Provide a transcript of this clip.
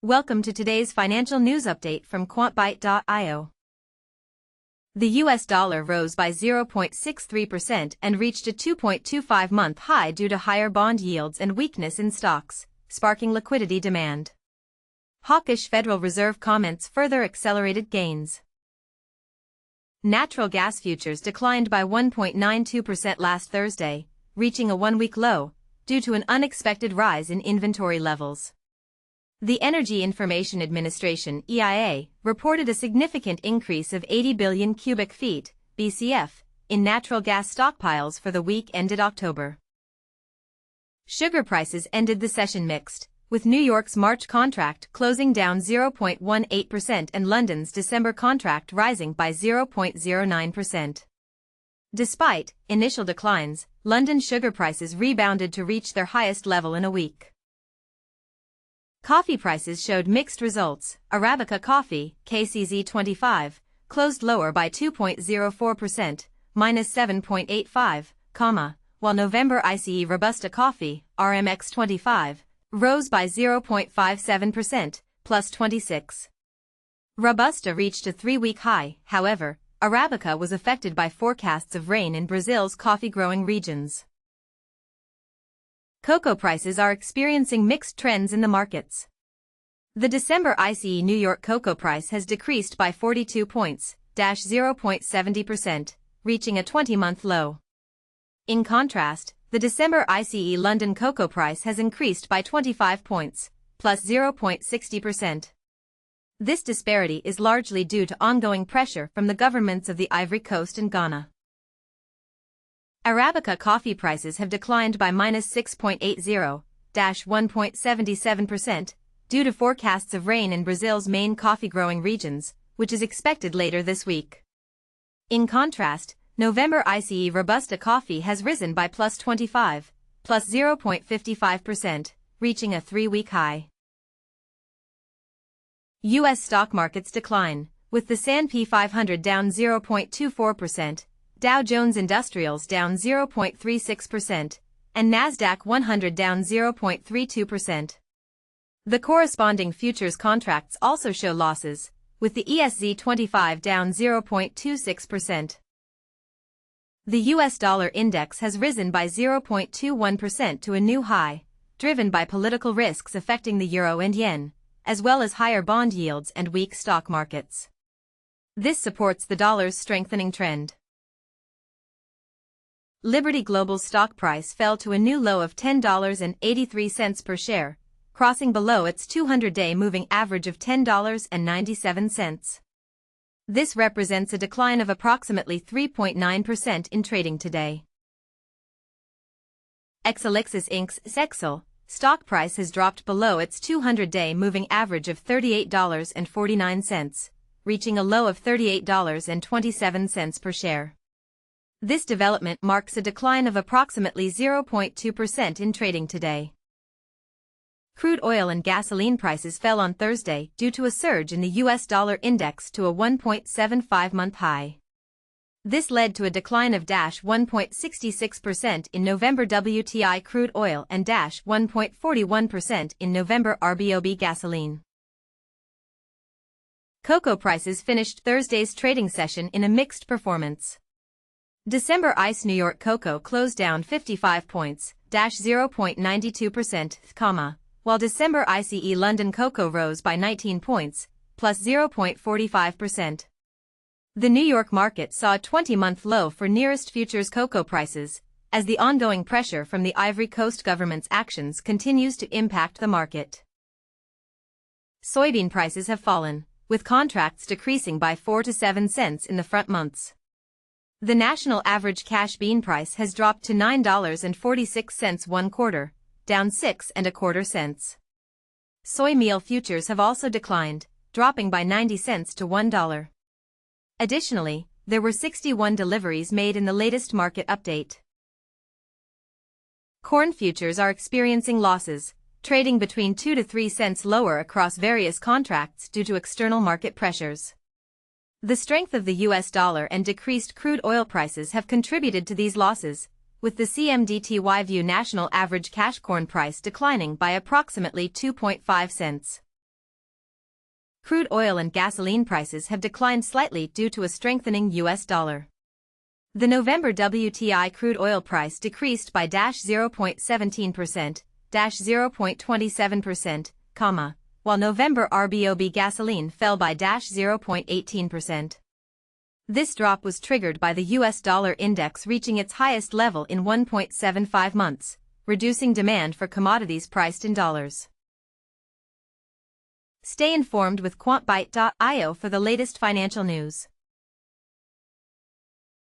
Welcome to today's financial news update from quantbyte.io. The US dollar rose by 0.63% and reached a 2.25-month high due to higher bond yields and weakness in stocks, sparking liquidity demand. Hawkish Federal Reserve comments further accelerated gains. Natural gas futures declined by 1.92% last Thursday, reaching a one-week low, due to an unexpected rise in inventory levels. The Energy Information Administration (EIA) reported a significant increase of 80 billion cubic feet (BCF) in natural gas stockpiles for the week ended October. Sugar prices ended the session mixed, with New York's March contract closing down 0.18% and London's December contract rising by 0.09%. Despite initial declines, London sugar prices rebounded to reach their highest level in a week. Coffee prices showed mixed results. Arabica coffee, KCZ25, closed lower by 2.04%, minus 7.85, while November ICE Robusta coffee, RMX25, rose by 0.57%, plus 26. Robusta reached a three-week high. However, Arabica was affected by forecasts of rain in Brazil's coffee-growing regions. Cocoa prices are experiencing mixed trends in the markets. The December ICE New York cocoa price has decreased by 42 points, 0.70%, reaching a 20-month low. In contrast, the December ICE London cocoa price has increased by 25 points, plus 0.60%. This disparity is largely due to ongoing pressure from the governments of the Ivory Coast and Ghana. Arabica coffee prices have declined by minus 6.80, 1.77%, due to forecasts of rain in Brazil's main coffee-growing regions, which is expected later this week. In contrast, November ICE Robusta coffee has risen by plus 25, plus 0.55%, reaching a three-week high. U.S. stock markets decline, with the S&P 500 down 0.24%, Dow Jones Industrials down 0.36%, and Nasdaq 100 down 0.32%. The corresponding futures contracts also show losses, with the ESZ 25 down 0.26%. The US dollar index has risen by 0.21% to a new high, driven by political risks affecting the euro and yen, as well as higher bond yields and weak stock markets. This supports the dollar's strengthening trend. Liberty Global's stock price fell to a new low of $10.83 per share, crossing below its 200-day moving average of $10.97. This represents a decline of approximately 3.9% in trading today. Exelixis Inc.'s Exel stock price has dropped below its 200-day moving average of $38.49, reaching a low of $38.27 per share. This development marks a decline of approximately 0.2% in trading today. Crude oil and gasoline prices fell on Thursday due to a surge in the US dollar index to a 1.75-month high. This led to a decline of 1.66% in November WTI crude oil and 1.41% in November RBOB gasoline. Cocoa prices finished Thursday's trading session in a mixed performance. December ICE New York cocoa closed down 55 points, 0.92%, while December ICE London cocoa rose by 19 points, plus 0.45%. The New York market saw a 20-month low for nearest futures cocoa prices, as the ongoing pressure from the Ivory Coast government's actions continues to impact the market. Soybean prices have fallen, with contracts decreasing by 4 to 7 cents in the front months. The national average cash bean price has dropped to $9.46 one quarter, down 6.25 cents. Soy meal futures have also declined, dropping by 90 cents to $1. Additionally, there were 61 deliveries made in the latest market update. Corn futures are experiencing losses, trading between 2 to 3 cents lower across various contracts due to external market pressures. The strength of the US dollar and decreased crude oil prices have contributed to these losses, with the CMDTY View national average cash corn price declining by approximately 2.5 cents. crude oil and gasoline prices have declined slightly due to a strengthening US dollar. The November WTI crude oil price decreased by 0.17%, 0.27%, while November RBOB gasoline fell by 0.18%. This drop was triggered by the US dollar index reaching its highest level in 1.75 months, reducing demand for commodities priced in dollars. Stay informed with quantbyte.io for the latest financial news.